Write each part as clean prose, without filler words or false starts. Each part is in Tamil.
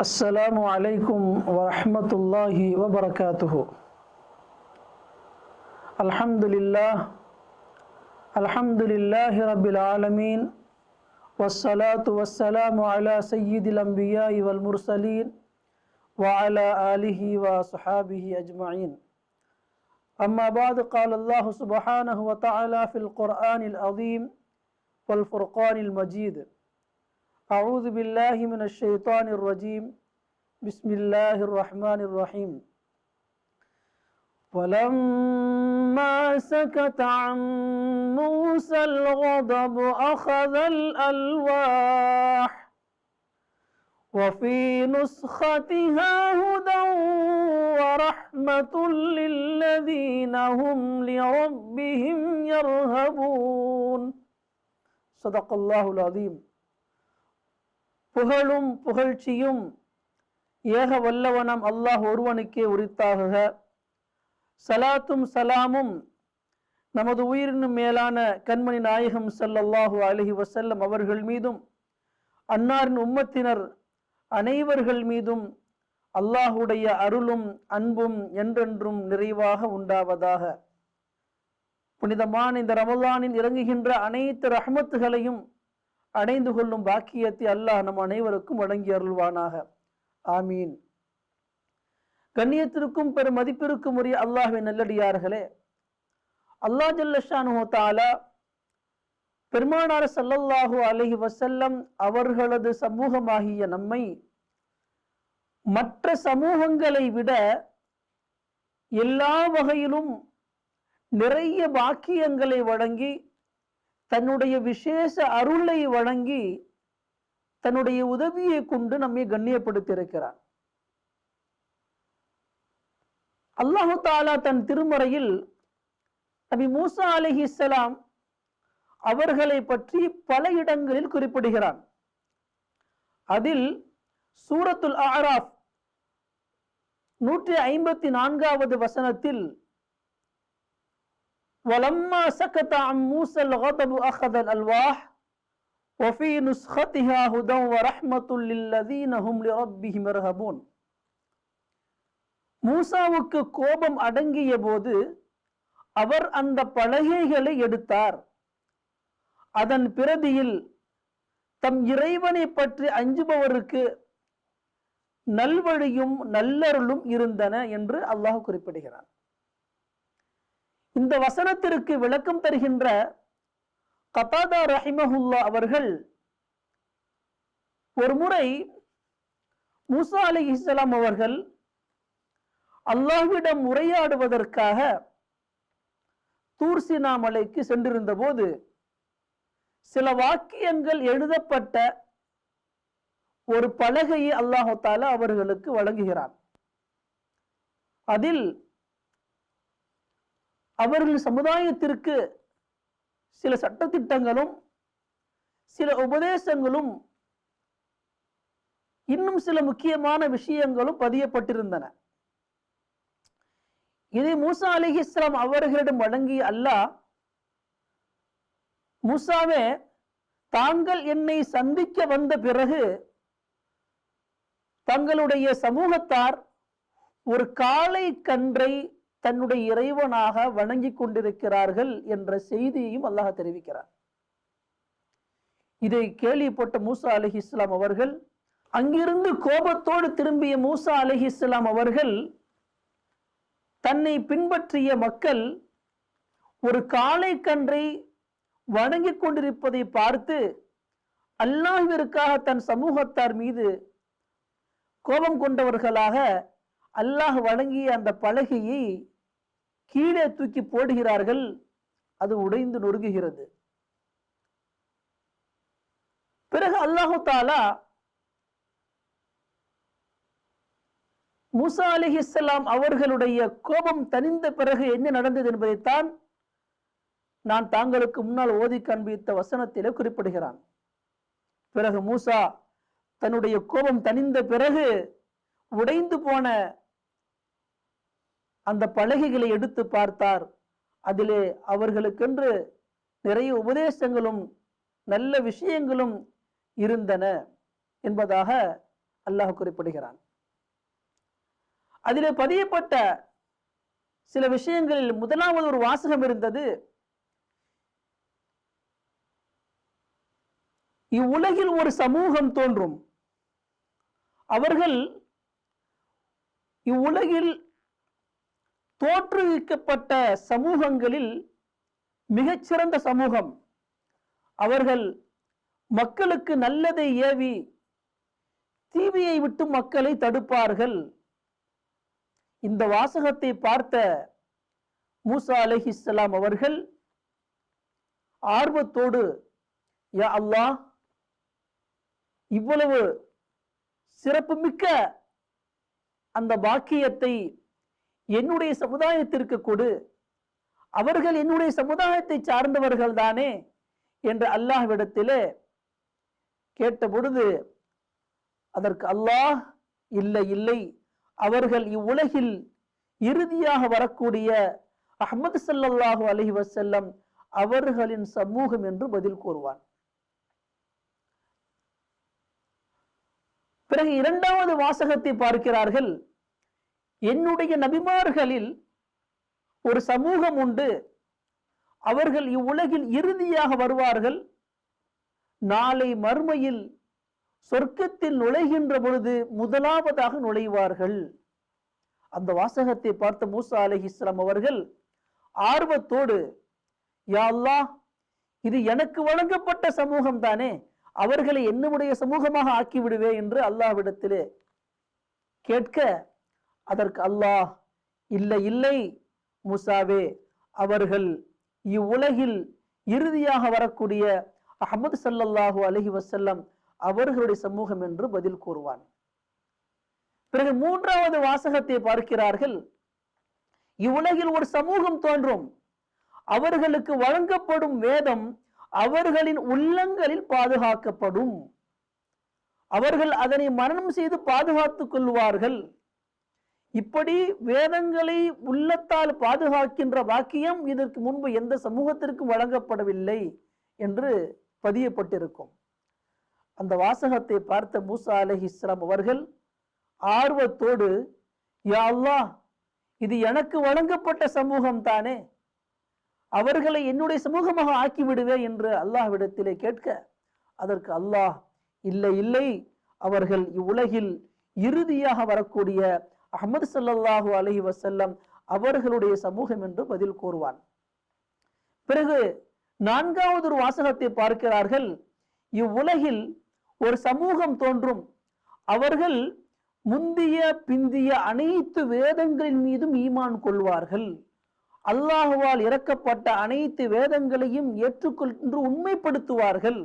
السلام عليكم ورحمة الله وبركاته. الحمد لله رب العالمين، والصلاة والسلام على سيد الأنبياء والمرسلين وعلى آله وصحابه أجمعين. أما بعد، قال الله سبحانه وتعالى في القرآن العظيم والفرقان المجيد: أعوذ بالله من الشيطان الرجيم، بسم الله الرحمن الرحيم. ولما سكت عن موسى الغضب أخذ الألواح وفي نسختها هدى ورحمة للذين هم لربهم يرهبون. صدق الله العظيم. புகழும் புகழ்ச்சியும் ஏக வல்லவனம் அல்லாஹ் ஒருவனுக்கே உரித்தாகுக. சலாத்தும் சலாமும் நமது உயிரினும் மேலான கண்மணி நாயகம் ஸல்லல்லாஹு அலைஹி வஸல்லம் அவர்கள் மீதும் அன்னாரின் உம்மத்தினர் அனைவர்கள் மீதும் அல்லாஹுடைய அருளும் அன்பும் என்றென்றும் நிறைவாக உண்டாவதாக. புனிதமான இந்த ரமலானில் இறங்குகின்ற அனைத்து ரஹ்மத்துகளையும் அடைந்து கொள்ளும் பாக்கியத்தை அல்லாஹ் நம் அனைவருக்கும் வழங்கி அருள்வானாக. ஆமீன். கண்ணியத்திற்கும் பெரும் மதிப்பிற்கும் உரிய அல்லாஹ்வின் நல்லடியார்களே, அல்லாஹ் ஜல்ல ஷானுஹு தஆலா பெருமானார் ஸல்லல்லாஹு அலைஹி வஸல்லம் அவர்களது சமூகமாகிய நம்மை மற்ற சமூகங்களை விட எல்லா வகையிலும் நிறைய பாக்கியங்களை வழங்கி, தன்னுடைய விசேஷ அருளை வழங்கி, தன்னுடைய உதவியை கொண்டு நம்மை கண்ணியப்படுத்தி இருக்கிறார். அல்லாஹு தஆலா தன் திருமறையில் நபி மூசா அலைஹிஸ்ஸலாம் அவர்களை பற்றி பல இடங்களில் குறிப்பிடுகிறான். அதில் சூரத்துல் அஅராஃப் 154வது வசனத்தில் وَلَمَّا سَكَتَ عَنْ مُوسَى الْغَضَبُ أَخَذَ الْأَلْوَاحَ وَفِي نُسْخَتِهَا هُدًى وَرَحْمَةٌ لِلَّذِينَ هُمْ لِرَبِّهِمْ يَرْهَبُونَ. மூசாவுக்கு கோபம் அடங்கிய போது அவர் அந்த பலகைகளை எடுத்தார். அதன் பிரதியில் தம் இறைவனை பற்றி அஞ்சுபவருக்கு நல்வழியும் நல்லருளும் இருந்தன என்று அல்லாஹ் குறிப்பிடுகிறார். இந்த வசனத்திற்கு விளக்கம் தருகின்ற கதாதா ரஹிமஹுல்லா அவர்கள் ஒரு முறை மூசா அலைஹிஸ்ஸலாம் அவர்கள் அல்லாஹ்விடம் உரையாடுவதற்காக தூர் சீனா மலைக்கு சென்றிருந்த போது சில வாக்கியங்கள் எழுதப்பட்ட ஒரு பலகையை அல்லாஹ் தஆலா அவர்களுக்கு வழங்குகிறார். அதில் அவர்கள் சமுதாயத்திற்கு சில சட்டத்திட்டங்களும் சில உபதேசங்களும் இன்னும் சில முக்கியமான விஷயங்களும் பதியப்பட்டிருந்தன. இதை மூசா அலைஹிஸ்ஸலாம் அவர்களிடம் வழங்கிய அல்லாஹ், மூசாவே, தாங்கள் என்னை சந்திக்க வந்த பிறகு தங்களுடைய சமூகத்தார் ஒரு காளை கன்றை தன்னுடைய இறைவனாக வணங்கி கொண்டிருக்கிறார்கள் என்ற செய்தியையும் அல்லாஹ் தெரிவிக்கிறார். இதை கேள்விப்பட்ட மூசா அலைஹிஸ்ஸலாம் அவர்கள், அங்கிருந்து கோபத்தோடு திரும்பிய மூசா அலைஹிஸ்ஸலாம் அவர்கள் தன்னை பின்பற்றிய மக்கள் ஒரு காளை கன்றை வணங்கி கொண்டிருப்பதை பார்த்து அல்லாஹ்விற்காக தன் சமூகத்தார் மீது கோபம் கொண்டவர்களாக அல்லாஹ் வழங்கிய அந்த பலகையை கீழே தூக்கி போடுகிறார்கள். அது உடைந்து நொறுங்குகிறது. பிறகு அல்லாஹு தஆலா மூசா அலைஹிஸ்ஸலாம் அவர்களுடைய கோபம் தணிந்த பிறகு என்ன நடந்தது என்பதைத்தான் நான் தாங்களுக்கு முன்னால் ஓதி காண்பித்த வசனத்திலே குறிப்பிடுகிறான். பிறகு மூசா தன்னுடைய கோபம் தணிந்த பிறகு உடைந்து போன அந்த பலகைகளை எடுத்து பார்த்தார். அதிலே அவர்களுக்கென்று நிறைய உபதேசங்களும் நல்ல விஷயங்களும் இருந்தன என்பதாக அல்லாஹ் குறிப்பிடுகிறான். அதிலே பதியப்பட்ட சில விஷயங்களில் முதலாவது ஒரு வாசகம் இருந்தது, இவ்வுலகில் ஒரு சமூகம் தோன்றும், அவர்கள் இவ்வுலகில் தோற்றுவிக்கப்பட்ட சமூகங்களில் மிகச்சிறந்த சமூகம், அவர்கள் மக்களுக்கு நல்லதை ஏவி தீமையை விட்டு மக்களை தடுப்பார்கள். இந்த வாசகத்தை பார்த்த மூசா அலைஹிஸ்ஸலாம் அவர்கள் ஆர்வத்தோடு, யா அல்லாஹ், இவ்வளவு சிறப்புமிக்க அந்த பாக்கியத்தை என்னுடைய சமுதாயத்திற்கு கொடு, அவர்கள் என்னுடைய சமுதாயத்தை சார்ந்தவர்கள் தானே என்று அல்லாஹ்விடத்திலே கேட்ட பொழுது அதற்கு அல்லாஹ், இல்லை இல்லை, அவர்கள் இவ்வுலகில் இறுதியாக வரக்கூடிய அஹ்மது ஸல்லல்லாஹு அலைஹி வஸல்லம் அவர்களின் சமூகம் என்று பதில் கூறுவான். பிறகு இரண்டாவது வாசகத்தை பார்க்கிறார்கள், என்னுடைய நபிமார்களில் ஒரு சமூகம் உண்டு, அவர்கள் இவ்வுலகில் இறுதியாக வருவார்கள், நாளை மறுமையில் சொர்க்கத்தில் நுழைகின்ற பொழுது முதலாவதாக நுழைவார்கள். அந்த வாசகத்தை பார்த்த மூசா அலைஹிஸ்ஸலாம் அவர்கள் ஆர்வத்தோடு, யா அல்லாஹ், இது எனக்கு வழங்கப்பட்ட சமூகம் தானே, அவர்களை என்னுடைய சமூகமாக ஆக்கிவிடுவே என்று அல்லாஹ்விடத்திலே கேட்க அதற்கு அல்லாஹ், இல்லை இல்லை மூசாவே, அவர்கள் இவ்வுலகில் இறுதியாக வரக்கூடிய அஹ்மது ஸல்லல்லாஹு அலைஹி வஸல்லம் அவர்களுடைய சமூகம் என்று பதில் கூறுவான். பிறகு மூன்றாவது வாசகத்தை பார்க்கிறார்கள், இவ்வுலகில் ஒரு சமூகம் தோன்றும், அவர்களுக்கு வழங்கப்படும் வேதம் அவர்களின் உள்ளங்களில் பாதுகாக்கப்படும், அவர்கள் அதனை மனனம் செய்து பாதுகாத்துக் கொள்வார்கள். இப்படி வேதங்களை உள்ளத்தால் பாதுகாக்கின்ற வாக்கியம் இதற்கு முன்பு எந்த சமூகத்திற்கும் வழங்கப்படவில்லை என்று பதியப்பட்டிருக்கும். அந்த வாசகத்தை பார்த்த மூசா அலைஹிஸ்ஸலாம் அவர்கள் ஆர்வத்தோடு, யா அல்லாஹ், இது எனக்கு வழங்கப்பட்ட சமூகம் தானே, அவர்களை என்னுடைய சமூகமாக ஆக்கிவிடுவே என்று அல்லாஹ்விடத்திலே கேட்க அதற்கு அல்லாஹ், இல்லை இல்லை, அவர்கள் இவ்வுலகில் இறுதியாக வரக்கூடிய அஹ்மது ஸல்லல்லாஹு அலைஹி வஸல்லம் அவர்களுடைய சமூகம் என்று பதில் கூறுவான். பிறகு நான்காவது ஒரு வாசகத்தை பார்க்கிறார்கள், இவ்வுலகில் ஒரு சமூகம் தோன்றும், அவர்கள் முந்திய பிந்திய அனைத்து வேதங்களின் மீதும் ஈமான் கொள்வார்கள், அல்லாஹுவால் இறக்கப்பட்ட அனைத்து வேதங்களையும் ஏற்றுக்கொண்டு உண்மைப்படுத்துவார்கள்.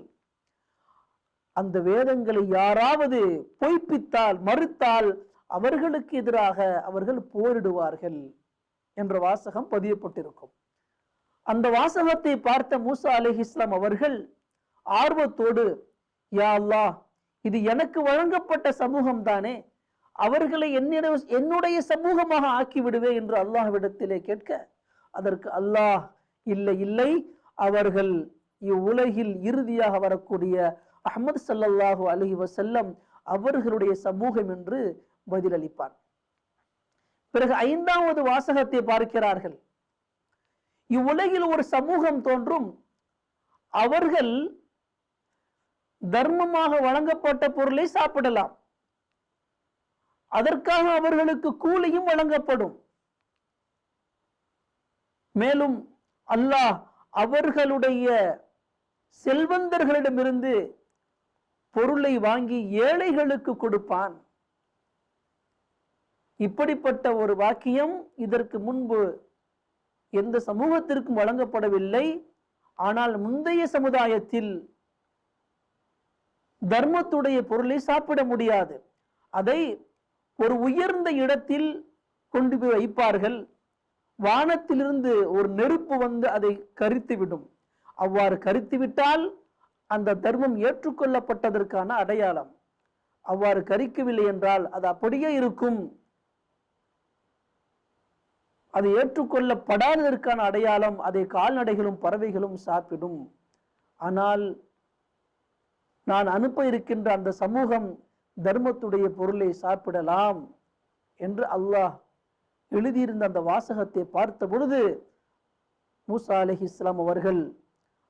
அந்த வேதங்களை யாராவது பொய்ப்பித்தால், மறுத்தால் அவர்களுக்கு எதிராக அவர்கள் போரிடுவார்கள் என்ற வாசகம் பதியப்பட்டிருக்கும். அந்த வாசகத்தை பார்த்த மூசா அலைஹிஸ்ஸலாம் அவர்கள் ஆர்வத்தோடு, யா அல்லாஹ், இது எனக்கு வழங்கப்பட்ட சமூகம் தானே, அவர்களை என்னுடைய சமூகமாக ஆக்கிவிடுவே என்று அல்லாஹ்விடத்திலே கேட்க அதற்கு அல்லாஹ், இல்லை இல்லை, அவர்கள் இவ்வுலகில் இறுதியாக வரக்கூடிய அஹ்மது ஸல்லல்லாஹு அலைஹி வஸல்லம் அவர்களுடைய சமூகம் என்று பதிலளிப்பான். பிறகு ஐந்தாவது வாசகத்தை பார்க்கிறார்கள், இவ்வுலகில் ஒரு சமூகம் தோன்றும், அவர்கள் தர்மமாக வழங்கப்பட்ட பொருளை சாப்பிடலாம், அதற்காக அவர்களுக்கு கூலியும் வழங்கப்படும். மேலும் அல்லாஹ் அவர்களுடைய செல்வந்தர்களிடமிருந்து பொருளை வாங்கி ஏழைகளுக்கு கொடுப்பான். இப்படிப்பட்ட ஒரு வாக்கியம் இதற்கு முன்பு எந்த சமூகத்திற்கும் வழங்கப்படவில்லை. ஆனால் முந்தைய சமுதாயத்தில் தர்மத்துடைய பொருளை சாப்பிட முடியாது, அதை ஒரு உயர்ந்த இடத்தில் கொண்டு போய் வைப்பார்கள், வானத்திலிருந்து ஒரு நெருப்பு வந்து அதை கரித்துவிடும். அவ்வாறு கரித்துவிட்டால் அந்த தர்மம் ஏற்றுக்கொள்ளப்பட்டதற்கான அடையாளம். அவ்வாறு கரிக்கவில்லை என்றால் அது அப்படியே இருக்கும், அது ஏற்றுக்கொள்ளப்படாததற்கான அடையாளம். அதை கால்நடைகளும் பறவைகளும் சாப்பிடும். ஆனால் நான் அனுப்ப இருக்கின்ற அந்த சமூகம் தர்மத்துடைய பொருளை சாப்பிடலாம் என்று அல்லாஹ் எழுதியிருந்த அந்த வாசகத்தை பார்த்த பொழுது மூசா அலைஹிஸ்ஸலாம் அவர்கள்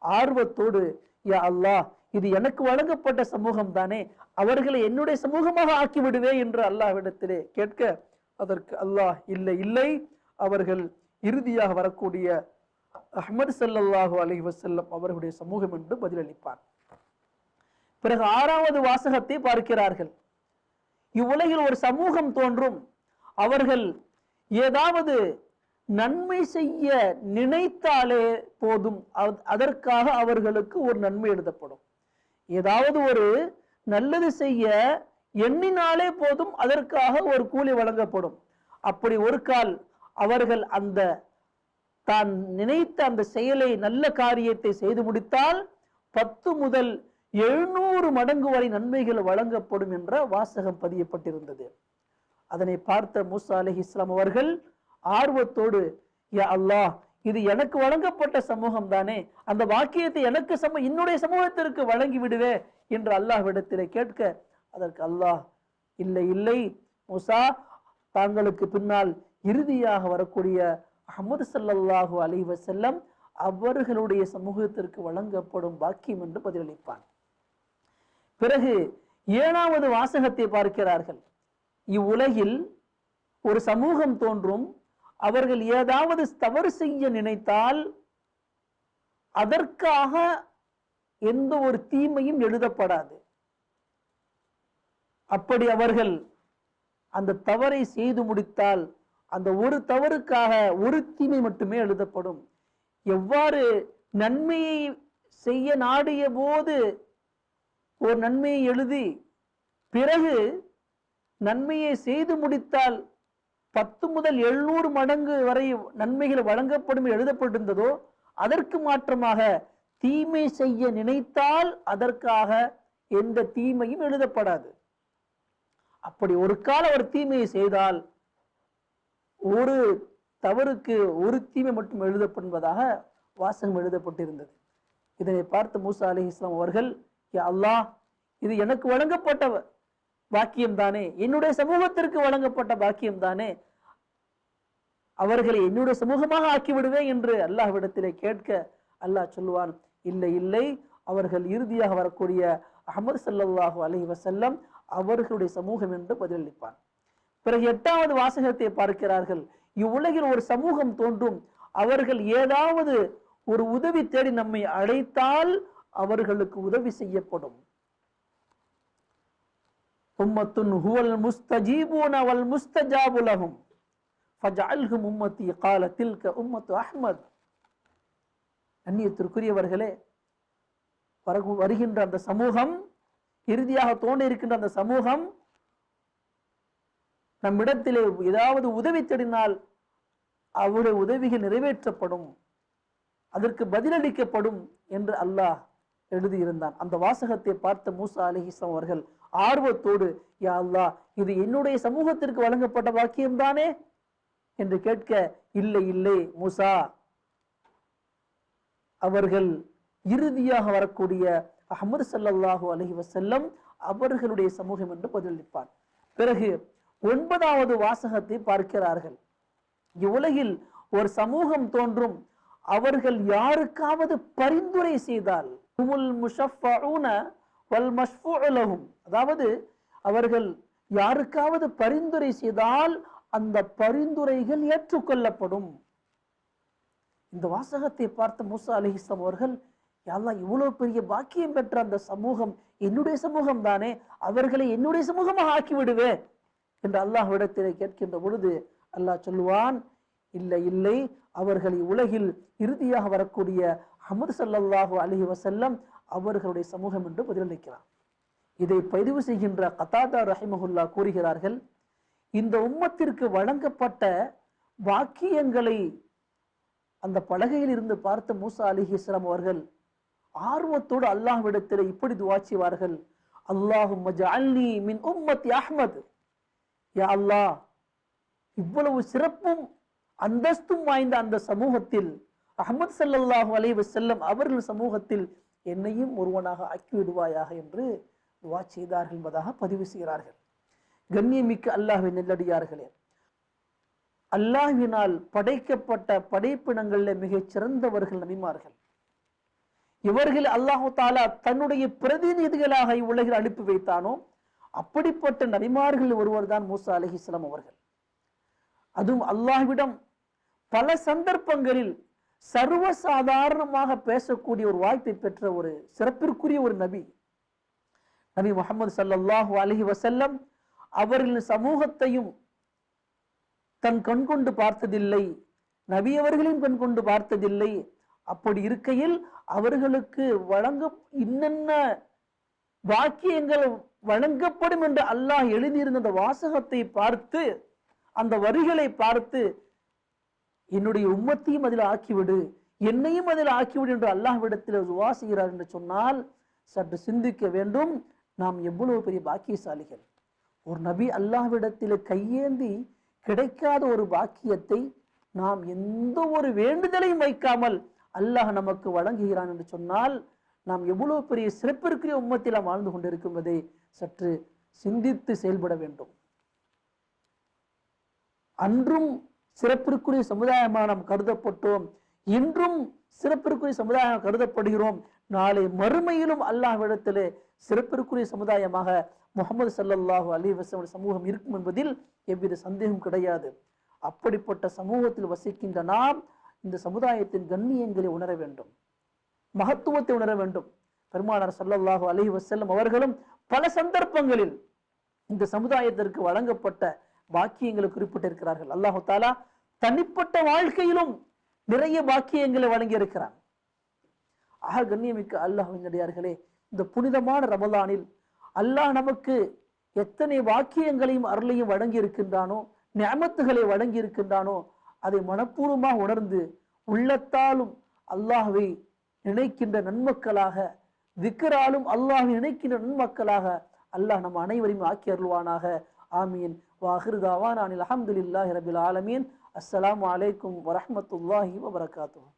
ஆர்வத்தோடு, யா அல்லாஹ், இது எனக்கு வழங்கப்பட்ட சமூகம் தானே, அவர்களை என்னுடைய சமூகமாக ஆக்கிவிடுவே என்று அல்லாஹ்விடத்திலே கேட்க, அதற்கு அல்லாஹ் இல்லை இல்லை, அவர்கள் இறுதியாக வரக்கூடிய அஹ்மது ஸல்லல்லாஹு அலைஹி வஸல்லம் அவர்களுடைய சமூகம் என்று பதிலளிப்பார். பிறகு 6வது வாசகத்தை பார்க்கிறார்கள். இவ்வுலகில் ஒரு சமூகம் தோன்றும், அவர்கள் ஏதாவது நன்மை செய்ய நினைத்தாலே போதும், அதற்காக அவர்களுக்கு ஒரு நன்மை எழுதப்படும். ஏதாவது ஒரு நல்லது செய்ய எண்ணினாலே போதும், அதற்காக ஒரு கூலி வழங்கப்படும். அப்படி ஒரு கால் அவர்கள் அந்த தான் நினைத்த அந்த செயலை, நல்ல காரியத்தை செய்து முடித்தால் 10 முதல் 700 மடங்கு வரை நன்மைகள் வழங்கப்படும் என்ற வாசகம் பதியப்பட்டிருந்தது. அதனை பார்த்த மூசா அலைஹிஸ்ஸலாம் அவர்கள் ஆர்வத்தோடு, யா அல்லாஹ், இது எனக்கு வழங்கப்பட்ட சமூகம் தானே, அந்த வாக்கியத்தை எனக்கு என்னுடைய சமூகத்திற்கு வழங்கி விடுவே என்று அல்லாஹ்விடத்திலே கேட்க, அதற்கு அல்லாஹ் இல்லை இல்லை மூசா, தாங்களுக்கு பின்னால் இறுதியாக வரக்கூடிய அஹ்மது ஸல்லல்லாஹு அலைஹி வஸல்லம் அவர்களுடைய சமூகத்திற்கு வழங்கப்படும் பாக்கியம் என்று பதிலளிப்பான். பிறகு 7வது வாசகத்தை பார்க்கிறார்கள். இவ்வுலகில் ஒரு சமூகம் தோன்றும், அவர்கள் ஏதாவது தவறு செய்ய நினைத்தால் அதற்காக எந்த ஒரு தீமையும் எழுதப்படாது. அப்படி அவர்கள் அந்த தவறை செய்து முடித்தால் அந்த ஒரு தவறுக்காக ஒரு தீமை மட்டுமே எழுதப்படும். எவ்வாறு நன்மையை செய்ய நாடிய போது ஒரு நன்மையை எழுதி பிறகு நன்மையை செய்து முடித்தால் 10 முதல் 700 மடங்கு வரை நன்மைகள் வழங்கப்படும் எழுதப்பட்டிருந்ததோ, அதற்கு மாற்றமாக தீமை செய்ய நினைத்தால் அதற்காக எந்த தீமையும் எழுதப்படாது. அப்படி ஒரு கால ஒரு தீமையை செய்தால் ஒரு தவறுக்கு ஒரு தீமை மட்டும் எழுதப்படுவதாக வாசகம் எழுதப்பட்டிருந்தது. இதனை பார்த்த மூசா அலைஹிஸ்ஸலாம் அவர்கள், யா அல்லாஹ், இது எனக்கு வழங்கப்பட்ட பாக்கியம் தானே, என்னுடைய சமூகத்திற்கு வழங்கப்பட்ட பாக்கியம் தானே, அவர்களை என்னுடைய சமூகமாக ஆக்கிவிடுவேன் என்று அல்லாஹ்விடத்திலே கேட்க, அல்லாஹ் சொல்லுவான், இல்லை இல்லை, அவர்கள் இறுதியாக வரக்கூடிய அஹ்மது ஸல்லல்லாஹு அலைஹி வஸல்லம் அவர்களுடைய சமூகம் என்று பதிலளிப்பான். பிறகு 8வது வாசகத்தை பார்க்கிறார்கள். இவ்வுலகில் ஒரு சமூகம் தோன்றும், அவர்கள் ஏதாவது ஒரு உதவி தேடி நம்மை அழைத்தால் அவர்களுக்கு உதவி செய்யப்படும். உம்மத்துன் ஹுவல் முஸ்தஜீபூன வல் முஸ்தஜாபு லஹும் ஃபஜஅல்ஹும் உம்மத்தி கால தில்க உம்மத்து அஹ்மத். அந்நியத்திற்குரியவர்களே, வருகின்ற அந்த சமூகம், இறுதியாக தோன்றி இருக்கின்ற அந்த சமூகம் நம்மிடத்திலே ஏதாவது உதவி தேடினால் அவருடைய உதவிகள் நிறைவேற்றப்படும், அதற்கு பதிலளிக்கப்படும் என்று அல்லாஹ் எழுதியிருந்தான். அந்த வாசகத்தை பார்த்த மூசா அலைஹிஸ்ஸலாம் அவர்கள் ஆர்வத்தோடு, யா அல்லாஹ், இது என்னுடைய சமூகத்திற்கு வழங்கப்பட்ட வாக்கியம் தானே என்று கேட்க, இல்லை இல்லை மூசா, அவர்கள் இறுதியாக வரக்கூடிய அஹ்மது ஸல்லல்லாஹு அலைஹி வஸல்லம் அவர்களுடைய சமூகம் என்று பதிலளிப்பார். பிறகு 9வது வாசகத்தை பார்க்கிறார்கள். இவ்வுலகில் ஒரு சமூகம் தோன்றும், அவர்கள் யாருக்காவது பரிந்துரை செய்தால், அதாவது அவர்கள் யாருக்காவது பரிந்துரை செய்தால் அந்த பரிந்துரைகள் ஏற்றுக்கொள்ளப்படும். இந்த வாசகத்தை பார்த்த மூசா அலைஹிஸ்ஸலாம் அவர்கள், யா அல்லாஹ், இவ்வளவு பெரிய பாக்கியம் பெற்ற அந்த சமூகம் என்னுடைய சமூகம் தானே, அவர்களை என்னுடைய சமூகமாக ஆக்கி விடுவே என்று அல்லாஹ்விடத்திலே கேட்கின்ற பொழுது அல்லாஹ் சொல்லுவான், இல்லை இல்லை, அவர்களை உலகில் இறுதியாக வரக்கூடிய அஹ்மது ஸல்லல்லாஹு அலைஹி வஸல்லம் அவர்களுடைய சமூகம் என்று பதிலளிக்கிறார். இதை பதிவு செய்கின்ற கதாதா ரஹிமஹுல்லா கூறுகிறார்கள், இந்த உம்மத்திற்கு வழங்கப்பட்ட வாக்கியங்களை அந்த பலகையில் இருந்து பார்த்த மூசா அலைஹிஸ்ஸலாம் அவர்கள் ஆர்வத்தோடு அல்லாஹ்விடத்தில் இப்படி துஆ செய்வார்கள், அல்லாஹும்ம ஜஅல்னி மின் உம்மத்தி அஹ்மத். யா அல்லாஹ், இவ்வளவு சிறப்பும் அந்தஸ்தும் வாய்ந்த அந்த சமூகத்தில், அஹ்மது ஸல்லல்லாஹு அலைஹி வஸல்லம் அவர்கள் சமூகத்தில் என்னையும் ஒருவனாக ஆக்கிவிடுவாயாக என்று துவா செய்தார்கள் என்பதாக பதிவு செய்கிறார்கள். கண்ணியமிக்க அல்லாஹ்வின் நெல்லடியார்களே, அல்லாஹ்வினால் படைக்கப்பட்ட படைப்பினங்களில் மிகச் சிறந்தவர்கள் நபிமார்கள். இவர்கள் அல்லாஹு தாலா தன்னுடைய பிரதிநிதிகளாக இவ்வுலகில் அனுப்பி வைத்தானோ அப்படிப்பட்ட நபிமார்கள் ஒருவர் தான் மூசா அலைஹிஸ்ஸலாம் அவர்கள். அதுவும் அல்லாஹ்விடம் பல சந்தர்ப்பங்களில் சர்வசாதாரணமாக பேசக்கூடிய ஒரு வாய்ப்பை பெற்ற ஒரு சிறப்பிற்குரிய ஒரு நபி முஹம்மது ஸல்லல்லாஹு அலைஹி வஸல்லம் அவர்களின் சமூகத்தையும் தன் கண்கொண்டு பார்த்ததில்லை, நபி அவர்களையும் கண்கொண்டு பார்த்ததில்லை. அப்படி இருக்கையில் அவர்களுக்கு இன்னென்ன வாக்கியங்கள் வழங்கப்படும் என்று அல்லாஹ் எழுதியிருந்த அந்த வாசகத்தை பார்த்து, அந்த வரிகளை பார்த்து, என்னுடைய உம்மத்தையும் அதில் ஆக்கிவிடு, என்னையும் அதில் ஆக்கிவிடு என்று அல்லாஹ்விடத்தில் துஆ செய்கிறார் என்று சொன்னால் சற்று சிந்திக்க வேண்டும். நாம் எவ்வளவு பெரிய பாக்கியசாலிகள். ஒரு நபி அல்லாஹ்விடத்தில் கையேந்தி கிடைக்காத ஒரு பாக்கியத்தை நாம் எந்த ஒரு வேண்டுதலையும் வைக்காமல் அல்லாஹ் நமக்கு வழங்குகிறான் என்று சொன்னால் நாம் எவ்வளவு பெரிய சிறப்பிற்குரிய உம்மத்தில் நாம் வாழ்ந்து கொண்டிருக்கும்பதை சற்று சிந்தித்து செயல்பட வேண்டும். அன்றும் சிறப்பிற்குரிய சமுதாயமாக நாம் கருதப்பட்டோம், இன்றும் சிறப்பிற்குரிய சமுதாயம் கருதப்படுகிறோம். நாளை மறுமையிலும் அல்லாஹ்விடத்திலே சிறப்பிற்குரிய சமுதாயமாக முஹம்மது ஸல்லல்லாஹு அலைஹி வஸல்லம் சமூகம் இருக்கும் என்பதில் எவ்வித சந்தேகம் கிடையாது. அப்படிப்பட்ட சமூகத்தில் வசிக்கின்ற நாம் இந்த சமுதாயத்தின் கண்ணியங்களை உணர வேண்டும், மகத்துவத்தை உணர வேண்டும். பெருமானார் ஸல்லல்லாஹு அலைஹி வஸல்லம் அவர்களும் பல சந்தர்ப்பங்களில் இந்த சமுதாயத்திற்கு வழங்கப்பட்ட பாக்கியங்களை குறிப்பிட்டிருக்கிறார்கள். அல்லாஹு தாலா தனிப்பட்ட வாழ்க்கையிலும் நிறைய பாக்கியங்களை வழங்கி இருக்கிறான். ஆக கண்ணியமிக்க அல்லாஹ்வின் அடியார்களே, இந்த புனிதமான ரமலானில் அல்லாஹ் நமக்கு எத்தனை வாக்கியங்களையும் அருளையும் வழங்கி இருக்கின்றானோ, நிஅமத்துகளை வழங்கி இருக்கின்றானோ, அதை மனப்பூர்வமாக உணர்ந்து உள்ளத்தாலும் அல்லாஹ்வை நினைக்கின்ற நன்மக்களாக, திக்ராலும் அல்லாஹ்வை நினைக்கின்ற நன்மக்களாக அல்லாஹ் நம் அனைவரையும் ஆக்கி அருள்வானாக. ஆமீன். வாஹிரு தாவானா அனில் அல்ஹம்துலில்லாஹி ரப்பில் ஆலமீன். அஸ்ஸலாமு அலைக்கும் வரஹ்மத்துல்லாஹி வபரகாத்துஹு.